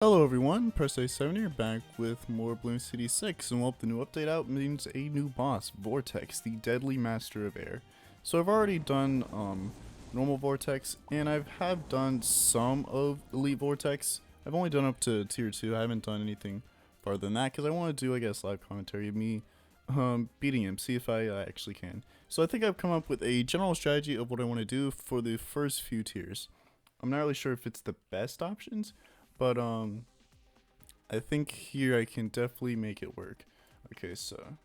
Hello everyone, Press A7 here, back with more Bloons TD 6, and well, the new update out means a new boss, Vortex, the Deadly Master of Air. So I've already done normal Vortex, and I have done some of Elite Vortex. I've only done up to tier 2, I haven't done anything farther than that, because I want to do, I guess, live commentary of me beating him, see if I actually can. So I think I've come up with a general strategy of what I want to do for the first few tiers. I'm not really sure if it's the best options, but I think here I can definitely make it work. Okay, so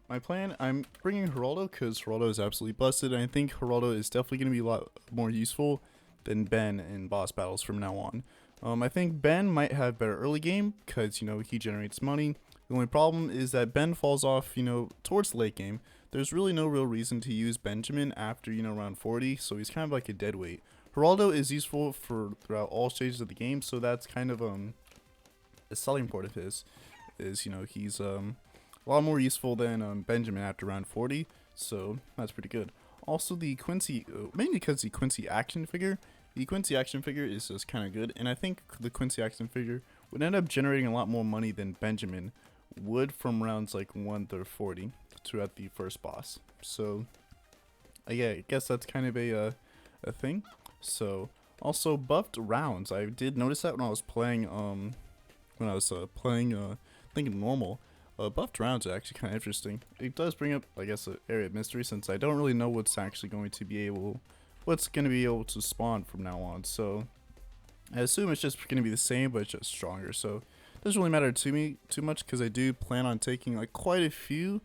my plan, I'm bringing Geraldo because Geraldo is absolutely busted, and I think Geraldo is definitely going to be a lot more useful than Ben in boss battles from now on. I think Ben might have better early game because, you know, he generates money. The only problem is that Ben falls off, you know, towards the late game. There's really no real reason to use Benjamin after, you know, round 40, so he's kind of like a dead weight. Geraldo is useful for throughout all stages of the game, so that's kind of a selling point of his. Is, you know, he's a lot more useful than Benjamin after round 40, so that's pretty good. Also, the Quincy, mainly because the Quincy action figure is just kind of good, and I think the Quincy action figure would end up generating a lot more money than Benjamin would from rounds like 1 through 40 throughout the first boss. So yeah, I guess that's kind of a thing. So also buffed rounds. I did notice that when I was playing thinking normal. Buffed rounds are actually kind of interesting. It does bring up, I guess, an area of mystery since I don't really know what's going to be able to spawn from now on. So I assume it's just going to be the same, but just stronger. So it doesn't really matter to me too much because I do plan on taking like quite a few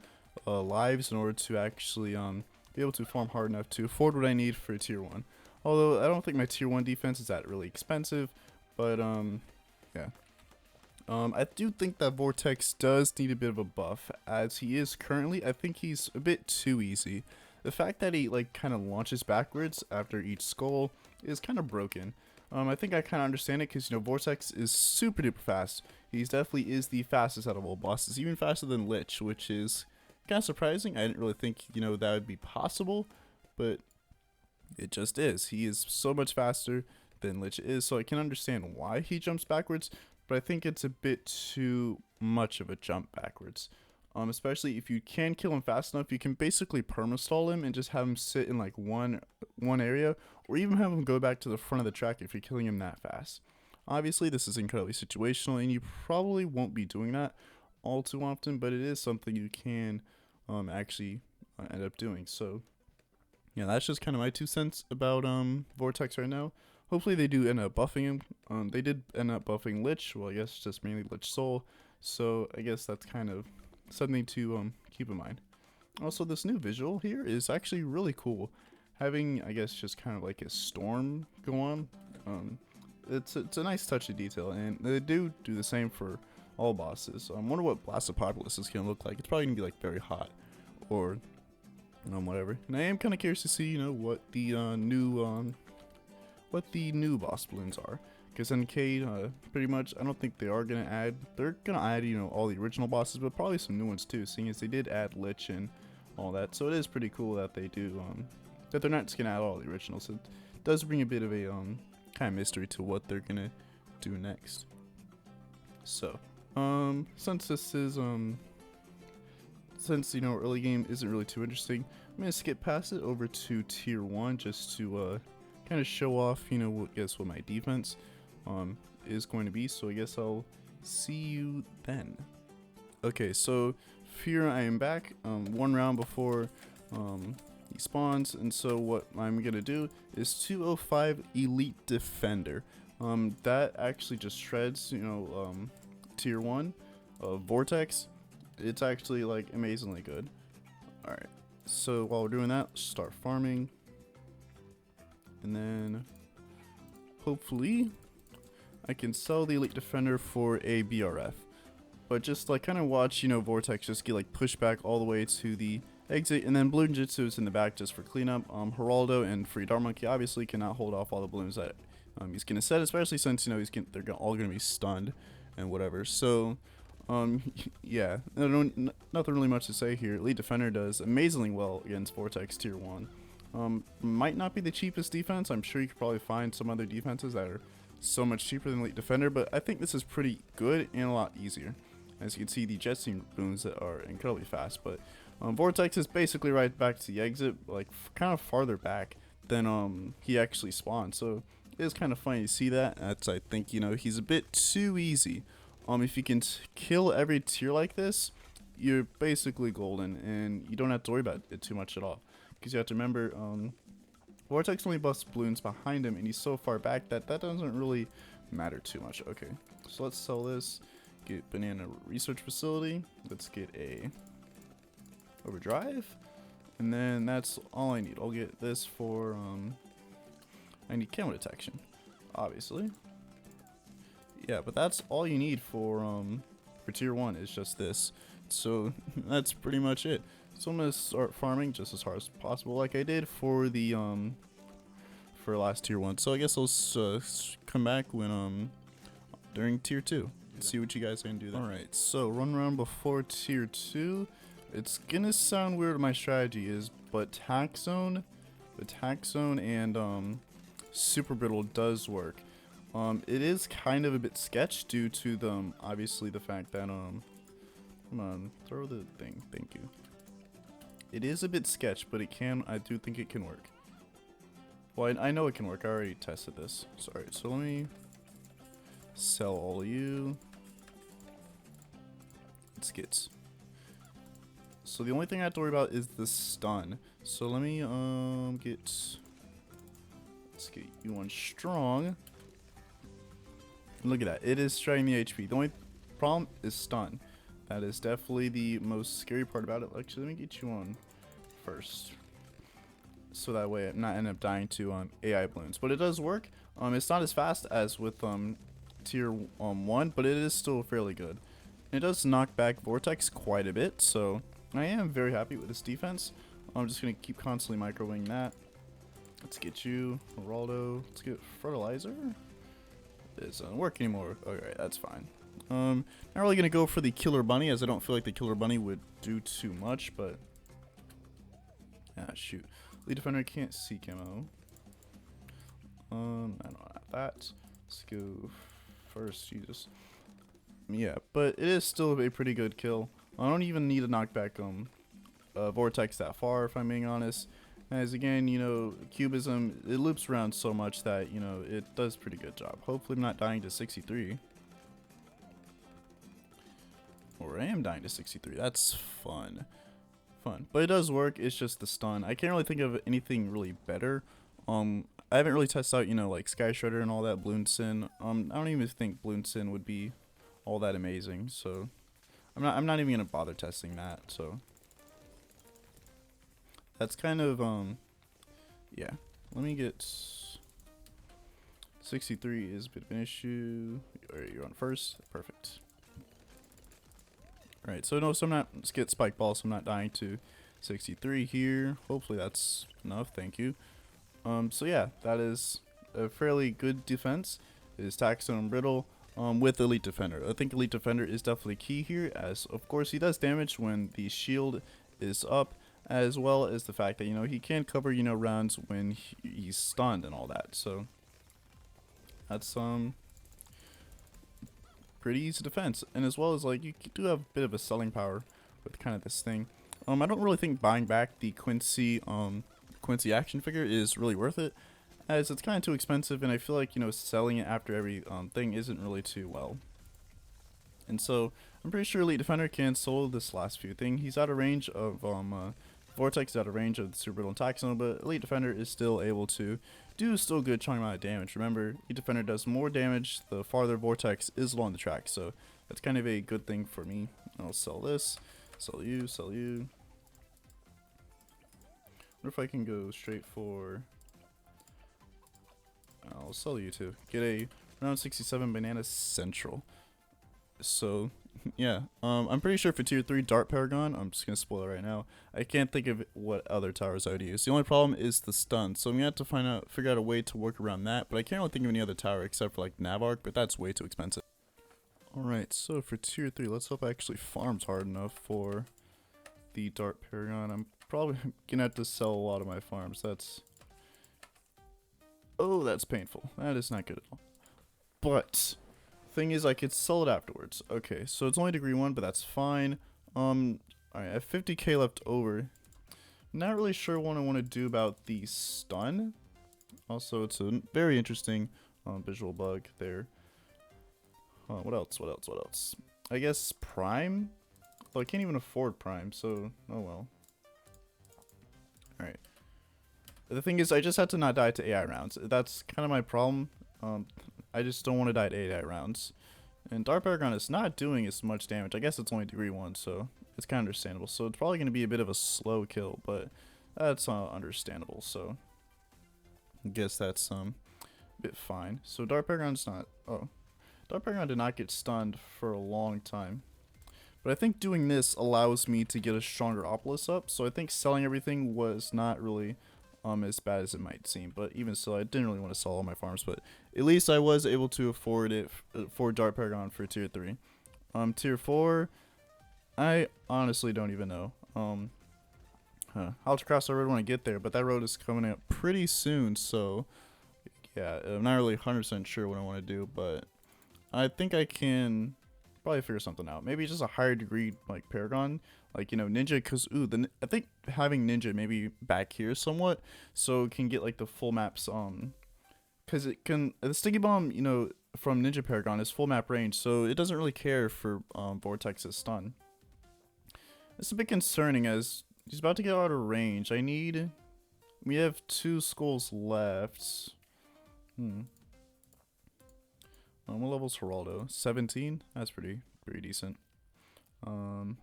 lives in order to actually be able to farm hard enough to afford what I need for tier 1. Although I don't think my tier 1 defense is that really expensive, but yeah. I do think that Vortex does need a bit of a buff, as he is currently, I think he's a bit too easy. The fact that he like kind of launches backwards after each skull is kind of broken. I think I kind of understand it because, you know, Vortex is super duper fast. He's definitely is the fastest out of all bosses, even faster than Lich, which is kind of surprising. I didn't really think, you know, that would be possible, but it just is. He is so much faster than Lich is, so I can understand why he jumps backwards, but I think it's a bit too much of a jump backwards. Especially if you can kill him fast enough, you can basically perma-stall him and just have him sit in like one area, or even have him go back to the front of the track if you're killing him that fast. Obviously, this is incredibly situational, and you probably won't be doing that all too often, but it is something you can actually end up doing. So yeah, that's just kind of my 2 cents about Vortex right now. Hopefully they do end up buffing him. They did end up buffing Lich, well I guess just mainly Lich Soul, so I guess that's kind of something to keep in mind. Also, this new visual here is actually really cool. Having, I guess, just kind of like a storm go on. It's a nice touch of detail, and they do the same for all bosses. I wonder what Blast of Populace is going to look like. It's probably going to be like very hot, or whatever. And I am kind of curious to see, you know, what the new boss balloons are. Because NK, pretty much, I don't think they are gonna add. They're gonna add, you know, all the original bosses, but probably some new ones too. Seeing as they did add Lich and all that, so it is pretty cool that they do. That they're not just gonna add all the originals. It does bring a bit of a kind of mystery to what they're gonna do next. So, since this is since, you know, early game isn't really too interesting, I'm gonna skip past it over to tier 1 just to kind of show off, you know, what my defense is going to be. So I guess I'll see you then. Okay, so here I am back, 1 round before he spawns, and so what I'm gonna do is 205 Elite Defender. That actually just shreds, you know, tier 1 Vortex. It's actually like amazingly good. Alright, so while we're doing that, start farming, and then hopefully I can sell the Elite Defender for a BRF. But just like kind of watch, you know, Vortex just get like pushed back all the way to the exit, and then Bloon Jitsu is in the back just for cleanup. Geraldo and Free Dart Monkey obviously cannot hold off all the balloons that he's gonna set, especially since, you know, they're all gonna be stunned and whatever. So yeah, nothing really much to say here. Elite Defender does amazingly well against Vortex tier 1. Might not be the cheapest defense. I'm sure you could probably find some other defenses that are so much cheaper than Elite Defender, but I think this is pretty good and a lot easier. As you can see, the jet stream boons that are incredibly fast, but Vortex is basically right back to the exit, like kind of farther back than he actually spawned. So it is kind of funny to see that. That's, I think, you know, he's a bit too easy. If you can kill every tier like this, you're basically golden, and you don't have to worry about it too much at all. Because you have to remember, Vortex only busts balloons behind him, and he's so far back that doesn't really matter too much. Okay, so let's sell this. Get banana research facility. Let's get a overdrive, and then that's all I need. I'll get this for I need camo detection, obviously. Yeah, but that's all you need for tier 1 is just this. So that's pretty much it. So I'm gonna start farming just as hard as possible, like I did for the for last tier 1. So I guess I'll come back when during tier 2. See what you guys can do there. Alright, so run around before tier 2. It's gonna sound weird what my strategy is, but the tax zone and super brittle does work. It is kind of a bit sketch due to the obviously the fact that come on, throw the thing, thank you. It is a bit sketch, but I do think it can work. Well, I know it can work, I already tested this. Sorry, so let me sell all of you. Let's get. So the only thing I have to worry about is the stun. So let me let's get you one strong. Look at that, it is striking the HP. The only problem is stun. That is definitely the most scary part about it. Actually, let me get you on first, so that way I'm not end up dying to AI balloons. But it does work. It's not as fast as with tier 1, but it is still fairly good. It does knock back Vortex quite a bit, so I am very happy with this defense. I'm just gonna keep constantly microwaving that. Let's get you, Geraldo. Let's get fertilizer. It doesn't work anymore. Alright, that's fine. Not really gonna go for the killer bunny, as I don't feel like the killer bunny would do too much, but shoot. Lead defender can't see camo. I don't have that. Let's go first, Jesus. Yeah, but it is still a pretty good kill. I don't even need to knock back Vortex that far, if I'm being honest. As again, you know, cubism, it loops around so much that, you know, it does a pretty good job. Hopefully I'm not dying to 63. Or I am dying to 63. That's fun. But it does work. It's just the stun. I can't really think of anything really better. I haven't really tested out, you know, like Sky Shredder and all that, Bloons TD. I don't even think Bloons TD would be all that amazing. So I'm not even gonna bother testing that. So that's kind of yeah. Let me get 63 is a bit of an issue. Alright, you're on first. Perfect. Alright, so no, so I'm not, let's get spike ball, so I'm not dying to 63 here. Hopefully that's enough, thank you. So yeah, that is a fairly good defense. It is tax zone and brittle with Elite Defender. I think Elite Defender is definitely key here, as of course he does damage when the shield is up, as well as the fact that, you know, he can cover, you know, rounds when he's stunned and all that. So that's pretty easy defense, and as well as, like, you do have a bit of a selling power with kind of this thing. I don't really think buying back the Quincy action figure is really worth it, as it's kind of too expensive, and I feel like, you know, selling it after every thing isn't really too well. And so I'm pretty sure Elite Defender can solo this last few thing. He's out of range of Vortex is out of range of the Super Brittle and Tax Zone, but Elite Defender is still able to do still good chunk amount of damage. Remember, Elite Defender does more damage the farther Vortex is along the track, so that's kind of a good thing for me. I'll sell this, sell you, sell you. Wonder if I can go straight for. I'll sell you too. Get a round 67 banana central. So yeah, I'm pretty sure for tier 3 Dart Paragon, I'm just gonna spoil it right now, I can't think of what other towers I would use. The only problem is the stun, so I'm gonna have to figure out a way to work around that, but I can't really think of any other tower except for like Navark, but that's way too expensive. Alright, so for tier 3, let's hope I actually farms hard enough for the Dart Paragon. I'm probably gonna have to sell a lot of my farms. That's painful. That is not good at all. But thing is, I could sell it afterwards. Okay, so it's only degree 1, but that's fine. Alright, I have 50k left over. Not really sure what I want to do about the stun. Also, it's a very interesting visual bug there. What else? What else? What else? I guess Prime? Well, I can't even afford Prime, so oh well. Alright. The thing is, I just had to not die to AI rounds. That's kind of my problem. I just don't want to die to AI rounds. And Dark Paragon is not doing as much damage. I guess it's only degree 1, so it's kind of understandable. So it's probably going to be a bit of a slow kill, but that's understandable. So I guess that's a bit fine. So Dark Paragon's not... Oh. Dark Paragon did not get stunned for a long time. But I think doing this allows me to get a stronger Opolis up. So I think selling everything was not really as bad as it might seem. But even still, I didn't really want to sell all my farms. But at least I was able to afford it for Dark Paragon for tier 3. Tier 4, I honestly don't even know. I'll have to cross the road when I get there. But that road is coming up pretty soon. So yeah, I'm not really 100% sure what I want to do. But I think I can probably figure something out. Maybe just a higher degree like Paragon, like, you know, Ninja, because I think having Ninja maybe back here somewhat, so it can get like the full maps. Because it can, the Sticky Bomb, you know, from Ninja Paragon is full map range, so it doesn't really care for Vortex's stun. It's a bit concerning as he's about to get out of range. We have 2 skulls left. What level's Geraldo? 17? That's pretty decent. Not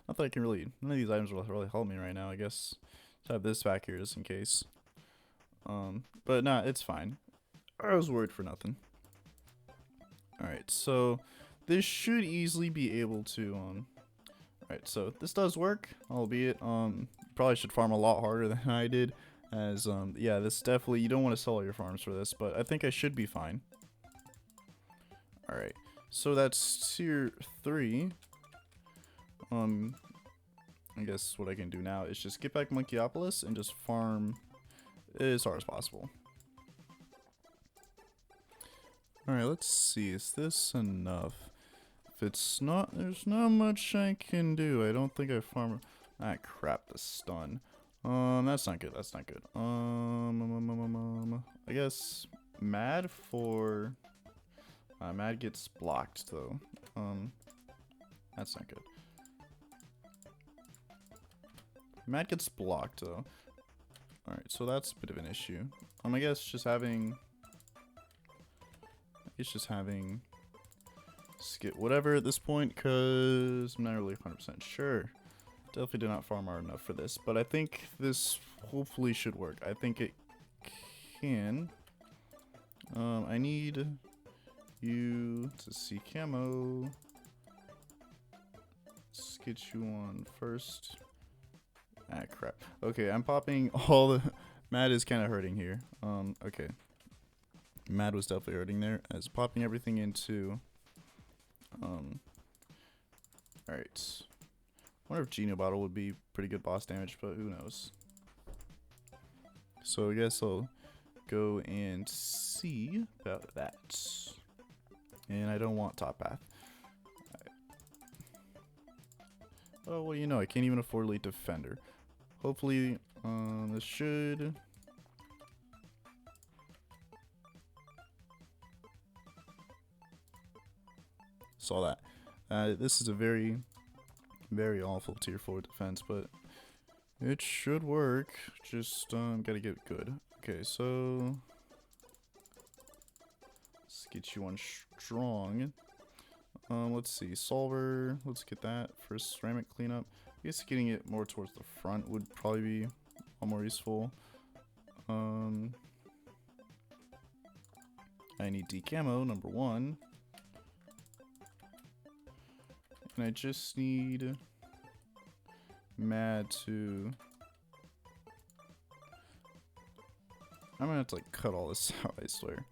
that I can really... None of these items will really help me right now, I guess. To have this back here just in case. But nah, it's fine. I was worried for nothing. Alright, so... This should easily be able to, Alright, so this does work, albeit, probably should farm a lot harder than I did. As, yeah, this definitely... You don't want to sell all your farms for this, but I think I should be fine. Alright, so that's tier 3. I guess what I can do now is just get back Monkeyopolis and just farm as hard as possible. Alright, let's see. Is this enough? If it's not, there's not much I can do. I don't think I farm... Ah, crap, the stun. That's not good. That's not good. I guess Mad for... Mad gets blocked though. That's not good. Mad gets blocked though. Alright, so that's a bit of an issue. I guess just having... skip whatever at this point, because I'm not really 100% sure. Definitely did not farm hard enough for this, but I think this hopefully should work. I think it can. I need... you to see camo. Let's get you on first. Ah, crap. Okay, I'm popping all the... Mad is kind of hurting here. Okay. Mad was definitely hurting there. As popping everything into... Alright. I wonder if Geno Bottle would be pretty good boss damage, but who knows. So I guess I'll go and see about that. And I don't want top path. Oh, well, you know, I can't even afford Elite Defender. Hopefully, this should... Saw that. This is a very, very awful tier 4 defense, but it should work. Just, gotta get good. Okay, so... let's get you on strong. Let's see, Solver, let's get that for ceramic cleanup. I guess getting it more towards the front would probably be a lot more useful. I need decamo, number 1. And I just need Mad to... I'm gonna have to like cut all this out, I swear.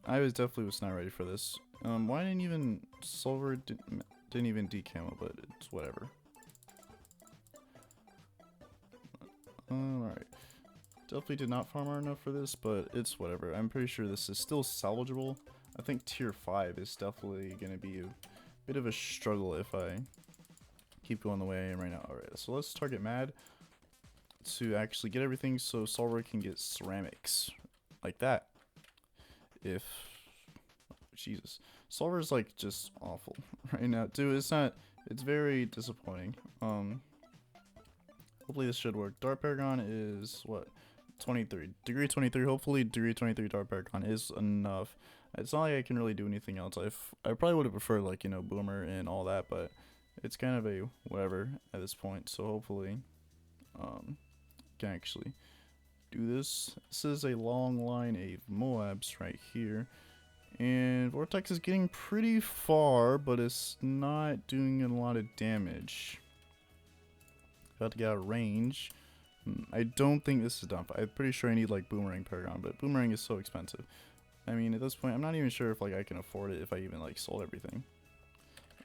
I definitely was not ready for this. Why didn't even Silver didn't even decamo, but it's whatever. Alright. Definitely did not farm hard enough for this, but it's whatever. I'm pretty sure this is still salvageable. I think tier 5 is definitely going to be a bit of a struggle if I keep going the way I am right now. Alright, so let's target Mad to actually get everything so Solver can get ceramics. Like that. If... Jesus. Solver's like just awful right now. Dude, it's not... It's very disappointing. Hopefully this should work. Dart Paragon is what? 23. Degree 23. Hopefully degree 23 Dart Paragon is enough. It's not like I can really do anything else. I probably would have preferred, like, you know, Boomer and all that, but it's kind of a whatever at this point. So hopefully can actually do this. This is a long line of Moabs right here. And Vortex is getting pretty far, but it's not doing a lot of damage. About to get out of range. I don't think this is done. I'm pretty sure I need like Boomerang Paragon, but Boomerang is so expensive. I mean, at this point, I'm not even sure if like I can afford it if I even like sold everything.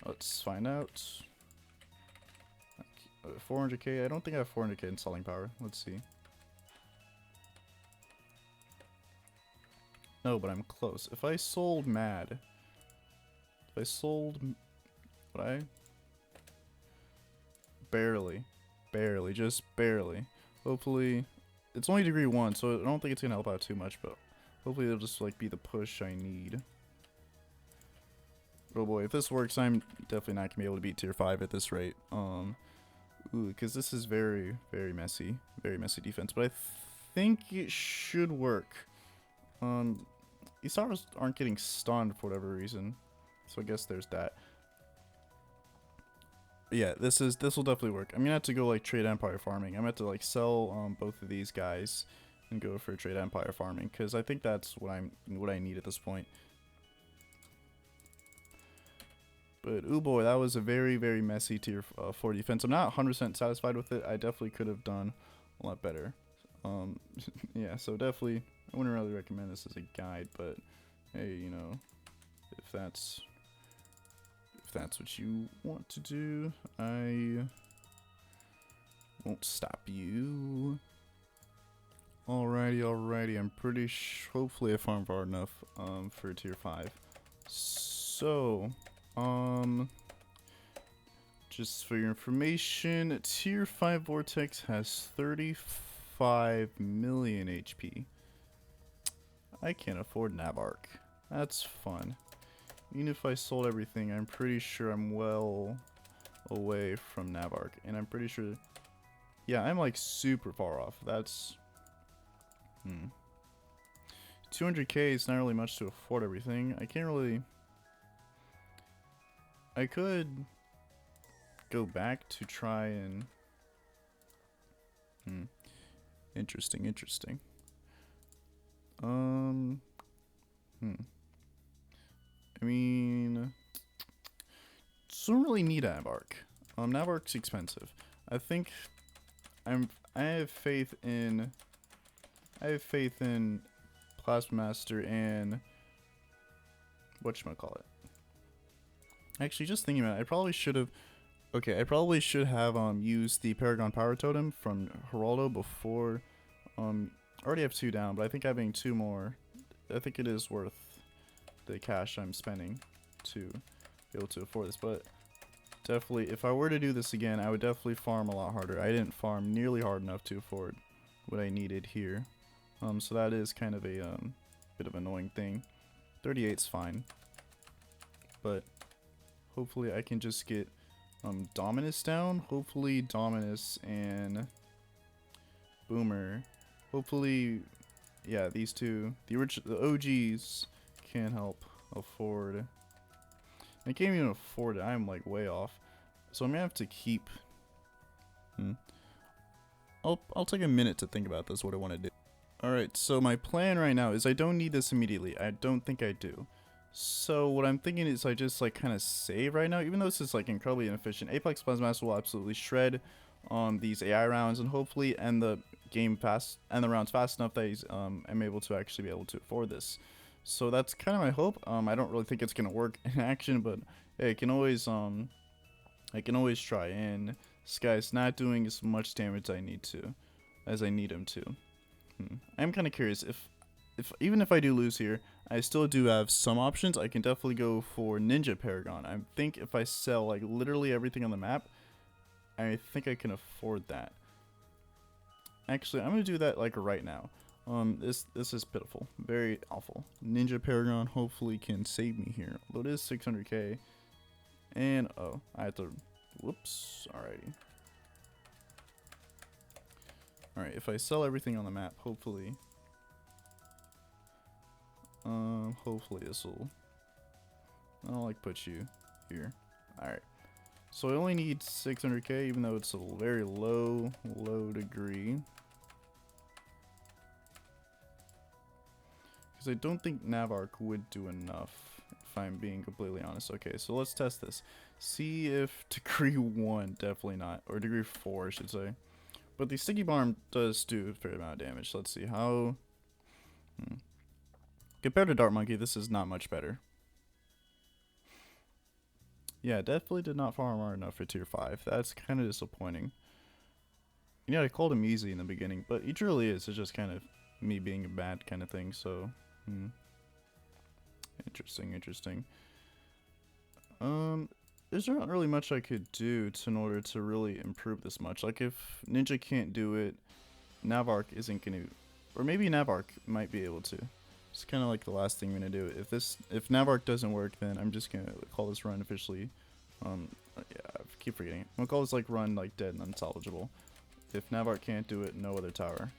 Let's find out. 400k. I don't think I have 400k in selling power. Let's see. No, but I'm close. If I sold Mad, if I sold, would I? Barely, just barely. Hopefully, it's only degree 1, so I don't think it's gonna help out too much. But hopefully, it'll just like be the push I need. Oh boy, if this works, I'm definitely not gonna be able to beat tier 5 at this rate. Because this is very messy defense. But I think it should work. These towers aren't getting stunned for whatever reason, so I guess there's that. But yeah, this will definitely work. I'm gonna have to go like trade empire farming. I'm gonna have to like sell both of these guys and go for trade empire farming because I think that's what I need at this point. But oh boy, that was a very messy tier 4 defense. I'm not 100% satisfied with it. I definitely could have done a lot better. Yeah, so definitely I wouldn't really recommend this as a guide, but hey, you know, if that's what you want to do, I won't stop you. Alrighty, I'm pretty hopefully I farmed hard enough for tier 5. So, just for your information, tier 5 Vortex has 35 million HP. I can't afford Navark. That's fun. Even if I sold everything, I'm pretty sure I'm well away from Navark. And I'm pretty sure... Yeah, I'm like super far off. That's... 200k is not really much to afford everything. I can't really... I could go back to try and... Interesting. I mean, don't really need Navark. Navark's expensive. I think I have faith in Plasma Master and whatchamacallit. Actually, just thinking about it, I probably should have. Okay, I probably should have used the Paragon Power Totem from Geraldo before. I already have 2 down, but I think having 2 more, I think it is worth the cash I'm spending to be able to afford this. But definitely, if I were to do this again, I would definitely farm a lot harder. I didn't farm nearly hard enough to afford what I needed here. So that is kind of a bit of an annoying thing. 38's fine, but hopefully I can just get Dominus down. Hopefully Dominus and Boomer. Hopefully, yeah, these two, the OGs, can help afford. I can't even afford it. I'm like way off, so I'm gonna have to keep. I'll take a minute to think about this. What I want to do. All right. So my plan right now is I don't need this immediately. I don't think I do. So what I'm thinking is I just like kind of save right now, even though this is like incredibly inefficient. Apex Plasma Master will absolutely shred these AI rounds and hopefully end the game fast and the rounds fast enough that I'm able to actually be able to afford this. So that's kind of my hope. I don't really think it's gonna work in action, but hey, I can always try. And this guy's not doing as much damage as I need him to. I'm kind of curious if even if I do lose here, I still do have some options. I can definitely go for Ninja Paragon. I think if I sell like literally everything on the map, I think I can afford that. Actually, I'm gonna do that like right now. This is pitiful, very awful. Ninja Paragon hopefully can save me here. Although it is 600k, and oh, I have to. Whoops. Alrighty. Alright, if I sell everything on the map, hopefully. Hopefully this'll. I'll like put you here. Alright. So I only need 600k, even though it's a very low degree. Because I don't think Navark would do enough, if I'm being completely honest. Okay, so let's test this. See if degree 1, definitely not. Or degree 4, I should say. But the Sticky Bomb does do a fair amount of damage. Let's see how... Compared to Dart Monkey, this is not much better. Yeah, definitely did not farm hard enough for tier 5. That's kind of disappointing. Yeah, I called him easy in the beginning, but he truly is. It's just kind of me being a bad kind of thing, so... Interesting. There's not really much I could do in order to really improve this much. Like, if Ninja can't do it, Navark isn't gonna... Or maybe Navark might be able to. It's kind of like the last thing I'm gonna do. If Navark doesn't work, then I'm just gonna call this run officially. Yeah, I keep forgetting it. I'm gonna call this like run like dead and unsalvageable. If Navark can't do it, no other tower.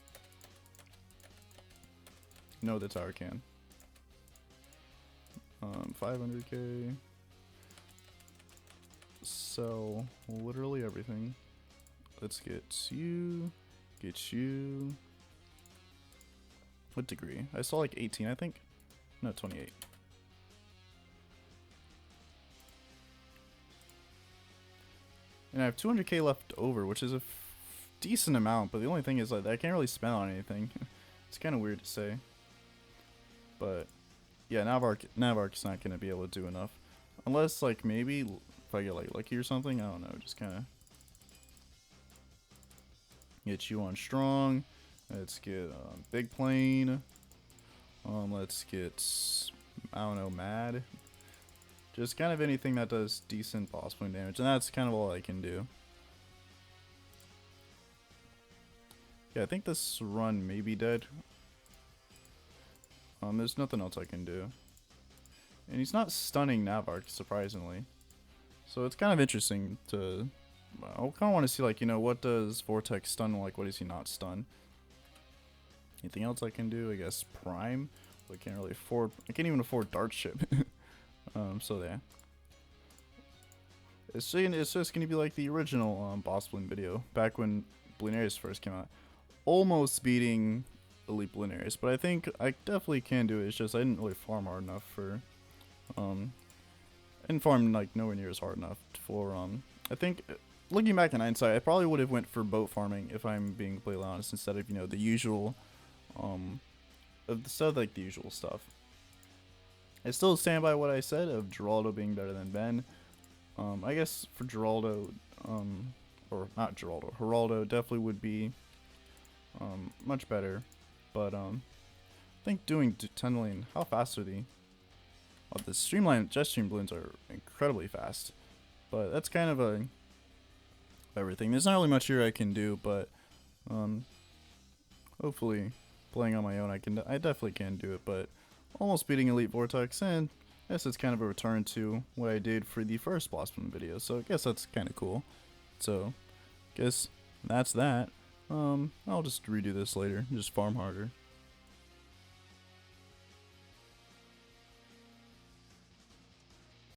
No other tower can. 500k. Sell literally everything. Let's get you. Get you. What degree? I saw like 18, I think. No, 28. And I have 200k left over, which is a decent amount, but the only thing is like I can't really spend on anything. It's kind of weird to say. But yeah, Navark's not going to be able to do enough. Unless like maybe if I get like lucky or something, I don't know, just kind of get you on strong. Let's get big plane. Let's get, I don't know, mad. Just kind of anything that does decent boss point damage, and that's kind of all I can do. Yeah, I think this run may be dead. There's nothing else I can do. And he's not stunning Navark, surprisingly. So it's kind of interesting to... I kind of want to see, like, you know, what does Vortex stun like? What does he not stun? Anything else I can do? I guess Prime. I can't really afford. I can't even afford Dart Ship. So yeah. It's just gonna be like the original Boss Bloon video back when Bloonarius first came out, almost beating Elite Bloonarius. But I think I definitely can do it. It's just I didn't really farm hard enough for. I didn't farm like nowhere near as hard enough for. I think. Looking back in hindsight, I probably would have went for boat farming if I'm being completely honest, instead of, you know, the usual, instead of like the usual stuff. I still stand by what I said of Geraldo being better than Ben. I guess for Geraldo, or not Geraldo, Geraldo definitely would be, much better. But I think doing 10 million, how fast are the? Oh, the streamline jet stream balloons are incredibly fast, but that's kind of a. Everything. There's not really much here I can do, but hopefully playing on my own I definitely can do it, but almost beating Elite Vortex, and I guess it's kind of a return to what I did for the first Boss Bloon video, so I guess that's kind of cool. So guess that's that. I'll just redo this later, just farm harder.